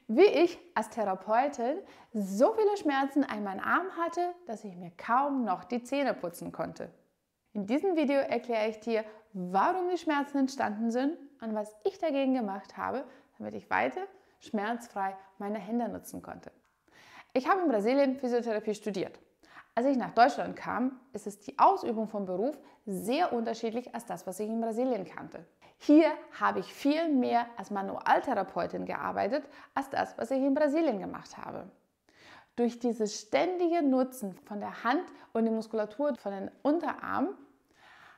Wie ich als Therapeutin so viele Schmerzen an meinem Arm hatte, dass ich mir kaum noch die Zähne putzen konnte. In diesem Video erkläre ich dir, warum die Schmerzen entstanden sind und was ich dagegen gemacht habe, damit ich weiter schmerzfrei meine Hände nutzen konnte. Ich habe in Brasilien Physiotherapie studiert. Als ich nach Deutschland kam, ist die Ausübung vom Beruf sehr unterschiedlich als das, was ich in Brasilien kannte. Hier habe ich viel mehr als Manualtherapeutin gearbeitet, als das, was ich in Brasilien gemacht habe. Durch dieses ständige Nutzen von der Hand und die Muskulatur von den Unterarmen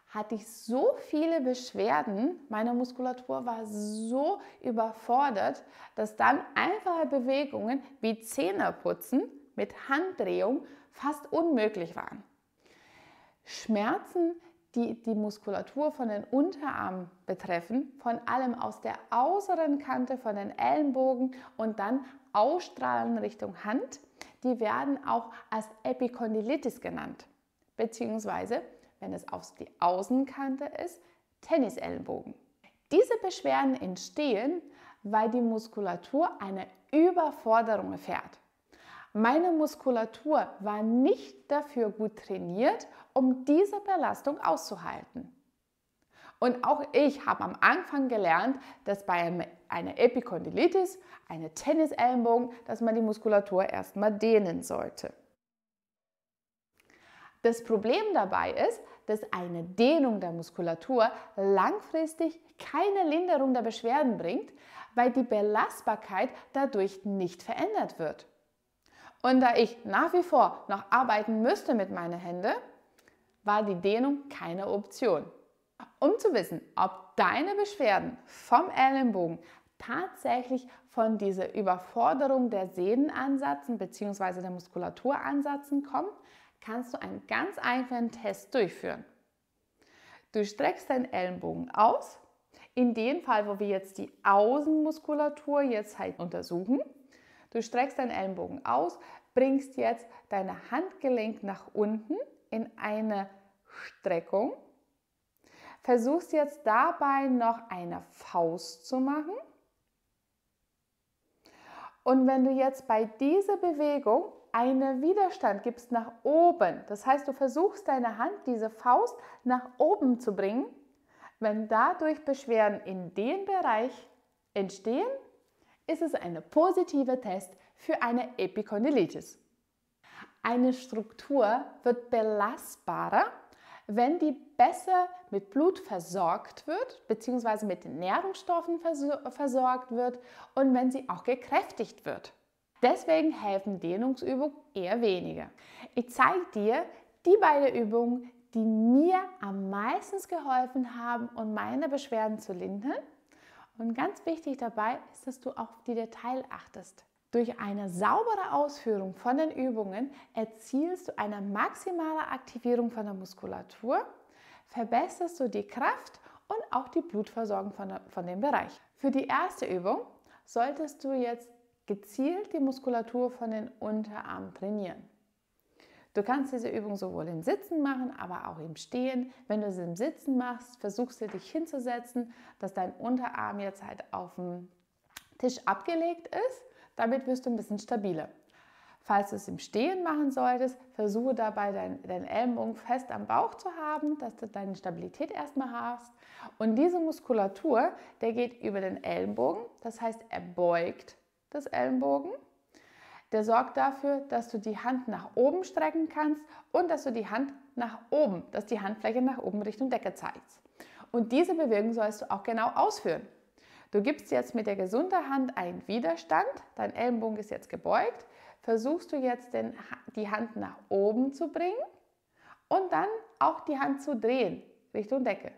hatte ich so viele Beschwerden, meine Muskulatur war so überfordert, dass dann einfache Bewegungen wie Zähneputzen mit Handdrehung fast unmöglich waren. Schmerzen, die die Muskulatur von den Unterarmen betreffen, von allem aus der äußeren Kante von den Ellenbogen und dann ausstrahlen Richtung Hand, die werden auch als Epikondylitis genannt, beziehungsweise, wenn es auf die Außenkante ist, Tennisellenbogen. Diese Beschwerden entstehen, weil die Muskulatur eine Überforderung erfährt. Meine Muskulatur war nicht dafür gut trainiert, um diese Belastung auszuhalten. Und auch ich habe am Anfang gelernt, dass bei einer Epikondylitis, einer Tennisellenbogen, dass man die Muskulatur erstmal dehnen sollte. Das Problem dabei ist, dass eine Dehnung der Muskulatur langfristig keine Linderung der Beschwerden bringt, weil die Belastbarkeit dadurch nicht verändert wird. Und da ich nach wie vor noch arbeiten müsste mit meinen Händen, war die Dehnung keine Option. Um zu wissen, ob deine Beschwerden vom Ellenbogen tatsächlich von dieser Überforderung der Sehnenansatzen bzw. der Muskulaturansatzen kommen, kannst du einen ganz einfachen Test durchführen. Du streckst deinen Ellenbogen aus, in dem Fall, wo wir jetzt die Außenmuskulatur jetzt halt untersuchen. Du streckst deinen Ellenbogen aus, bringst jetzt dein Handgelenk nach unten in eine Streckung. Versuchst jetzt dabei noch eine Faust zu machen. Und wenn du jetzt bei dieser Bewegung einen Widerstand gibst nach oben, das heißt, du versuchst deine Hand, diese Faust nach oben zu bringen, wenn dadurch Beschwerden in dem Bereich entstehen, ist es ein positiver Test für eine Epikondylitis. Eine Struktur wird belastbarer, wenn die besser mit Blut versorgt wird, beziehungsweise mit Nährstoffen versorgt wird und wenn sie auch gekräftigt wird. Deswegen helfen Dehnungsübungen eher weniger. Ich zeige dir die beiden Übungen, die mir am meisten geholfen haben, um meine Beschwerden zu lindern. Und ganz wichtig dabei ist, dass du auch auf die Details achtest. Durch eine saubere Ausführung von den Übungen erzielst du eine maximale Aktivierung von der Muskulatur, verbesserst du die Kraft und auch die Blutversorgung von dem Bereich. Für die erste Übung solltest du jetzt gezielt die Muskulatur von den Unterarmen trainieren. Du kannst diese Übung sowohl im Sitzen machen, aber auch im Stehen. Wenn du sie im Sitzen machst, versuchst du dich hinzusetzen, dass dein Unterarm jetzt halt auf dem Tisch abgelegt ist. Damit wirst du ein bisschen stabiler. Falls du es im Stehen machen solltest, versuche dabei deinen Ellenbogen fest am Bauch zu haben, dass du deine Stabilität erstmal hast. Und diese Muskulatur, der geht über den Ellenbogen, das heißt, er beugt das Ellenbogen. Der sorgt dafür, dass du die Hand nach oben strecken kannst und dass du die Hand nach oben, dass die Handfläche nach oben Richtung Decke zeigst. Und diese Bewegung sollst du auch genau ausführen. Du gibst jetzt mit der gesunden Hand einen Widerstand, dein Ellenbogen ist jetzt gebeugt, versuchst du jetzt die Hand nach oben zu bringen und dann auch die Hand zu drehen Richtung Decke.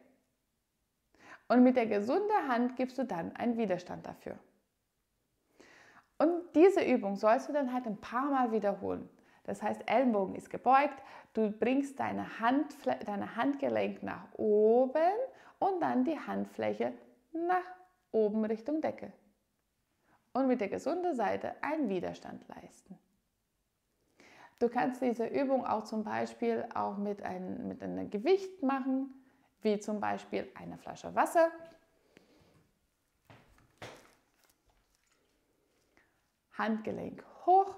Und mit der gesunden Hand gibst du dann einen Widerstand dafür. Und diese Übung sollst du dann halt ein paar Mal wiederholen. Das heißt, Ellenbogen ist gebeugt, du bringst deine Handgelenk nach oben und dann die Handfläche nach oben Richtung Decke. Und mit der gesunden Seite einen Widerstand leisten. Du kannst diese Übung auch zum Beispiel auch mit einem Gewicht machen, wie zum Beispiel eine Flasche Wasser. Handgelenk hoch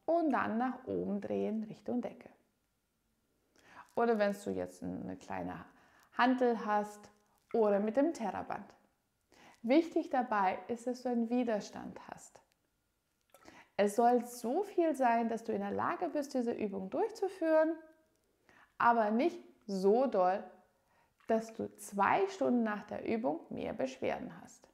und dann nach oben drehen Richtung Decke. Oder wenn du jetzt eine kleine Hantel hast oder mit dem Terraband. Wichtig dabei ist, dass du einen Widerstand hast. Es soll so viel sein, dass du in der Lage bist, diese Übung durchzuführen, aber nicht so doll, dass du 2 Stunden nach der Übung mehr Beschwerden hast.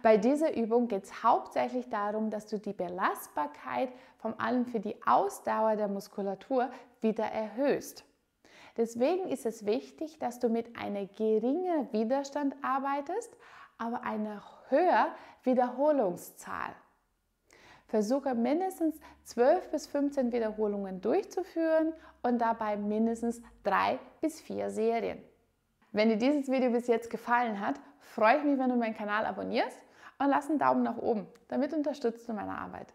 Bei dieser Übung geht es hauptsächlich darum, dass du die Belastbarkeit vor allem für die Ausdauer der Muskulatur wieder erhöhst. Deswegen ist es wichtig, dass du mit einer geringen Widerstand arbeitest, aber einer höheren Wiederholungszahl. Versuche mindestens 12 bis 15 Wiederholungen durchzuführen und dabei mindestens 3 bis 4 Serien. Wenn dir dieses Video bis jetzt gefallen hat, freue ich mich, wenn du meinen Kanal abonnierst und lass einen Daumen nach oben. Damit unterstützt du meine Arbeit.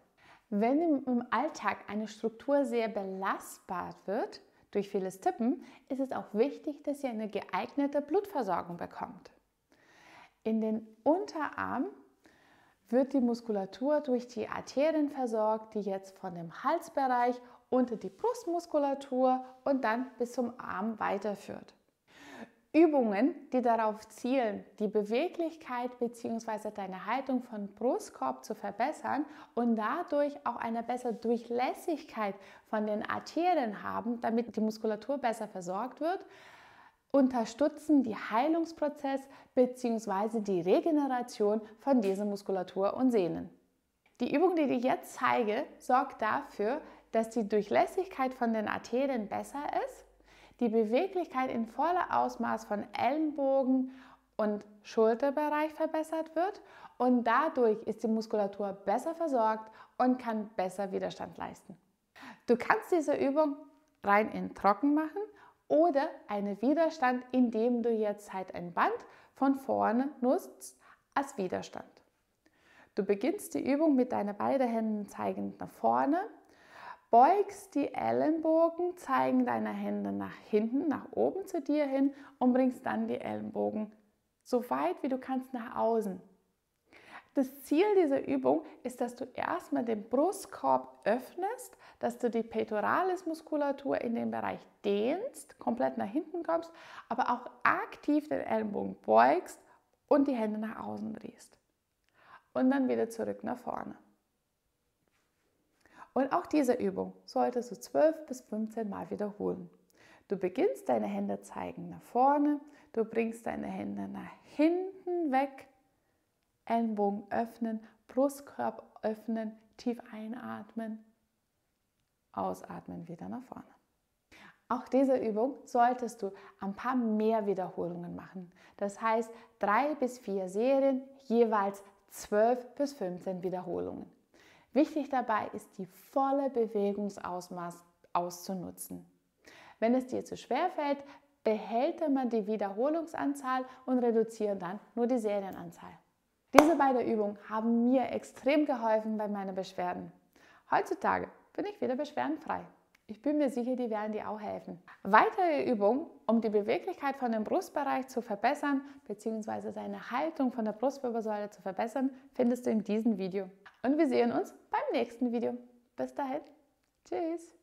Wenn im Alltag eine Struktur sehr belastbar wird, durch vieles Tippen, ist es auch wichtig, dass sie eine geeignete Blutversorgung bekommt. In den Unterarm wird die Muskulatur durch die Arterien versorgt, die jetzt von dem Halsbereich unter die Brustmuskulatur und dann bis zum Arm weiterführt. Übungen, die darauf zielen, die Beweglichkeit bzw. deine Haltung von Brustkorb zu verbessern und dadurch auch eine bessere Durchlässigkeit von den Arterien haben, damit die Muskulatur besser versorgt wird, unterstützen die Heilungsprozess bzw. die Regeneration von dieser Muskulatur und Sehnen. Die Übung, die ich dir jetzt zeige, sorgt dafür, dass die Durchlässigkeit von den Arterien besser ist, die Beweglichkeit in voller Ausmaß von Ellenbogen und Schulterbereich verbessert wird und dadurch ist die Muskulatur besser versorgt und kann besser Widerstand leisten. Du kannst diese Übung rein in trocken machen oder einen Widerstand, indem du jetzt halt ein Band von vorne nutzt als Widerstand. Du beginnst die Übung mit deinen beiden Händen zeigend nach vorne, beugst die Ellenbogen, zeigen deine Hände nach hinten, nach oben zu dir hin und bringst dann die Ellenbogen so weit wie du kannst nach außen. Das Ziel dieser Übung ist, dass du erstmal den Brustkorb öffnest, dass du die Pectoralis-Muskulatur in dem Bereich dehnst, komplett nach hinten kommst, aber auch aktiv den Ellenbogen beugst und die Hände nach außen drehst. Und dann wieder zurück nach vorne. Und auch diese Übung solltest du 12 bis 15 Mal wiederholen. Du beginnst, deine Hände zeigen nach vorne, du bringst deine Hände nach hinten weg, Ellenbogen öffnen, Brustkorb öffnen, tief einatmen, ausatmen, wieder nach vorne. Auch diese Übung solltest du ein paar mehr Wiederholungen machen. Das heißt 3 bis 4 Serien, jeweils 12 bis 15 Wiederholungen. Wichtig dabei ist, die volle Bewegungsausmaß auszunutzen. Wenn es dir zu schwer fällt, behält man die Wiederholungsanzahl und reduziert dann nur die Serienanzahl. Diese beiden Übungen haben mir extrem geholfen bei meinen Beschwerden. Heutzutage bin ich wieder beschwerdenfrei. Ich bin mir sicher, die werden dir auch helfen. Weitere Übungen, um die Beweglichkeit von dem Brustbereich zu verbessern bzw. deine Haltung von der Brustwirbelsäule zu verbessern, findest du in diesem Video. Und wir sehen uns beim nächsten Video. Bis dahin. Tschüss.